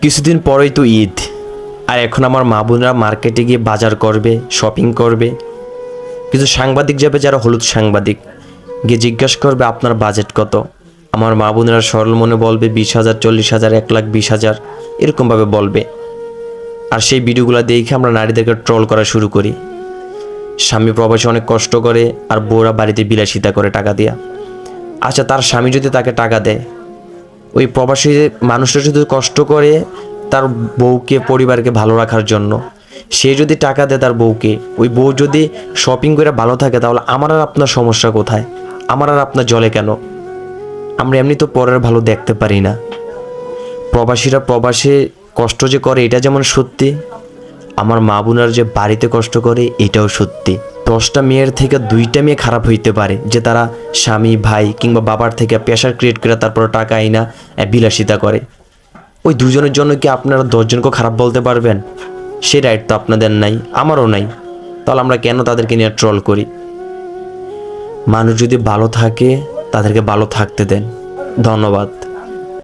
কিছুদিন পরেই তো ঈদ, আর এখন আমার মা বোনরা মার্কেটে গিয়ে বাজার করবে, শপিং করবে। কিছু সাংবাদিক যাবে, যারা হলুদ সাংবাদিক, গিয়ে জিজ্ঞাসা করবে আপনার বাজেট কত। আমার মা বোনেরা সরল মনে বলবে 20,000, 40,000, 1,20,000 এরকমভাবে বলবে। আর সেই ভিডিওগুলো দেখে আমরা নারীদেরকে ট্রল করা শুরু করি। স্বামী প্রবাসে অনেক কষ্ট করে আর বউরা বাড়িতে বিলাসিতা করে টাকা দিয়া। আচ্ছা, তার স্বামী যদি তাকে টাকা দেয়, ওই প্রবাসী মানুষটা শুধু কষ্ট করে তার বউকে, পরিবারকে ভালো রাখার জন্য, সে যদি টাকা দেয় তার বউকে, ওই বউ যদি শপিং করে ভালো থাকে, তাহলে আমার আর আপনার সমস্যা কোথায়? আমার আর আপনার জলে কেন? আমরা এমনি তো পরের ভালো দেখতে পারি না। প্রবাসীরা প্রবাসে কষ্ট যে করে এটা যেমন সত্যি, আমার মা বোনার যে বাড়িতে কষ্ট করে এটাও সত্যি। 10টা মেয়ের থেকে 2টা মেয়ে খারাপ হইতে পারে, যে তারা স্বামী, ভাই কিংবা বাবার থেকে প্রেশার ক্রিয়েট করে তারপর টাকা আইনা বিলাসিতা করে। ওই দুজনের জন্য কি আপনারা 10জনকে খারাপ বলতে পারবেন? সে রাইট তো আপনাদের নাই, আমারও নাই। তাহলে আমরা কেন তাদেরকে নিয়ে ট্রল করি? মানুষ যদি ভালো থাকে তাদেরকে ভালো থাকতে দেন। ধন্যবাদ।